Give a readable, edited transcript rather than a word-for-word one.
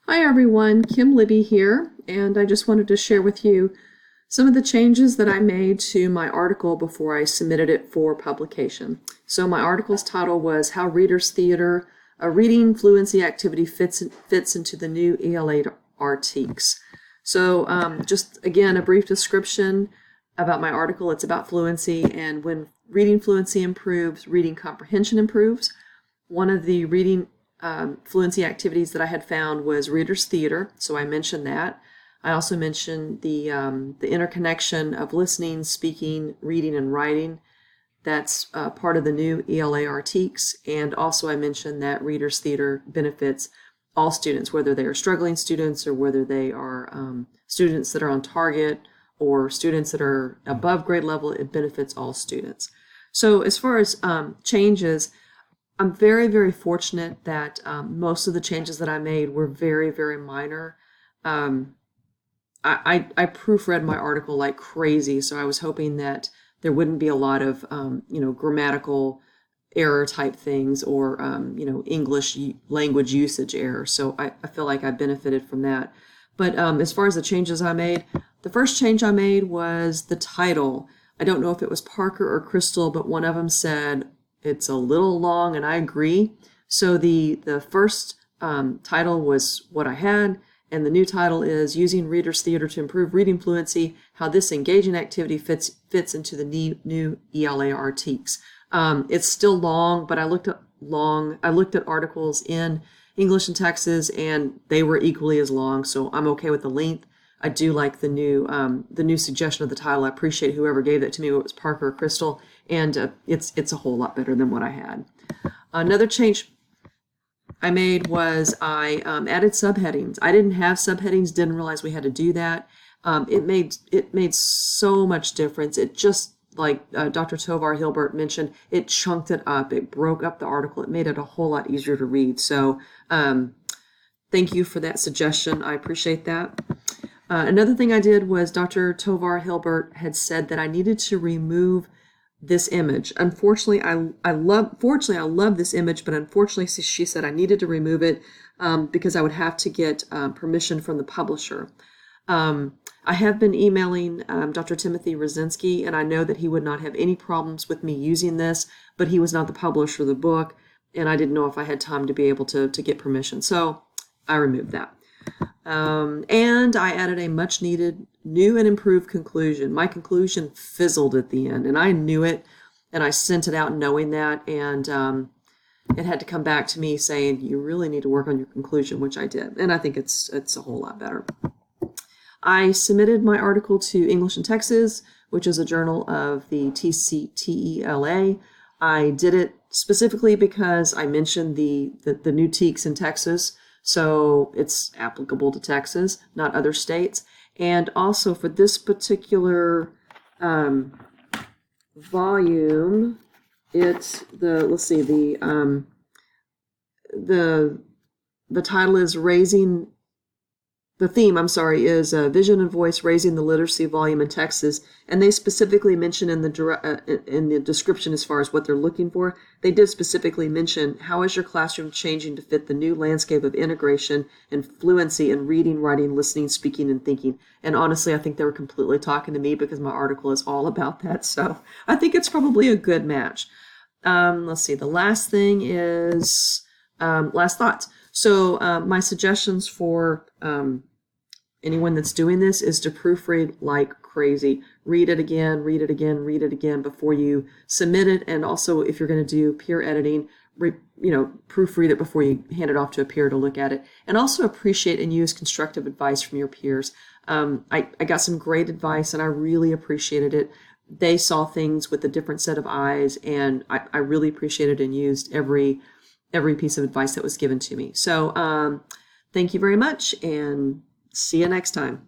Hi everyone, Kim Libby here, and I just wanted to share with you some of the changes that I made to my article before I submitted it for publication. So my article's title was How Reader's Theater, a Reading Fluency Activity fits into the New ELA RTEKS. So just again, a brief description about my article. It's about fluency, and when reading fluency improves, reading comprehension improves. One of the reading fluency activities that I had found was Reader's Theater, so I mentioned that. I also mentioned the interconnection of listening, speaking, reading, and writing. That's part of the new ELA RTEKS, and also I mentioned that Reader's Theater benefits all students, whether they are struggling students or whether they are students that are on target or students that are above grade level. It benefits all students. So as far as changes, I'm very, very fortunate that most of the changes that I made were very, very minor. I proofread my article like crazy, so I was hoping that there wouldn't be a lot of grammatical error type things or English language usage error. So I feel like I benefited from that. But as far as the changes I made, the first change I made was the title. I don't know if it was Parker or Crystal, but one of them said it's a little long, and I agree. So the first title was what I had, and the new title is Using Reader's Theater to Improve Reading Fluency, How This Engaging Activity fits into the new ELA RTEKS. It's still long, but I looked at articles in English in Texas, and they were equally as long, so I'm okay with the length. I do like the new suggestion of the title. I appreciate whoever gave that to me. It was Parker or Crystal, and it's a whole lot better than what I had. Another change I made was I added subheadings. I didn't have subheadings, didn't realize we had to do that. It made so much difference. It just, like Dr. Tovar Hilbert mentioned, it chunked it up. It broke up the article. It made it a whole lot easier to read. So thank you for that suggestion. I appreciate that. Another thing I did was Dr. Tovar Hilbert had said that I needed to remove this image. Unfortunately, I love this image, but unfortunately, she said I needed to remove it because I would have to get permission from the publisher. I have been emailing Dr. Timothy Rosinski, and I know that he would not have any problems with me using this, but he was not the publisher of the book, and I didn't know if I had time to be able to get permission. So I removed that. And I added a much needed new and improved conclusion. My conclusion fizzled at the end, and I knew it, and I sent it out knowing that, and it had to come back to me saying, you really need to work on your conclusion, which I did, and I think it's a whole lot better. I submitted my article to English in Texas, which is a journal of the TELA. I did it specifically because I mentioned the new TEKS in Texas, so it's applicable to Texas, not other states. And also for this particular volume, it's the title is Raising. The theme, is Vision and Voice, Raising the Literacy Volume in Texas, and they specifically mention in the description as far as what they're looking for, they did specifically mention, how is your classroom changing to fit the new landscape of integration and fluency in reading, writing, listening, speaking, and thinking? And honestly, I think they were completely talking to me because my article is all about that, so I think it's probably a good match. Let's see, the last thing is last thoughts. So my suggestions for anyone that's doing this is to proofread like crazy. Read it again, read it again, read it again before you submit it. And also, if you're going to do peer editing, proofread it before you hand it off to a peer to look at it. And also appreciate and use constructive advice from your peers. I got some great advice, and I really appreciated it. They saw things with a different set of eyes, and I really appreciated and used every piece of advice that was given to me. So thank you very much, and see you next time.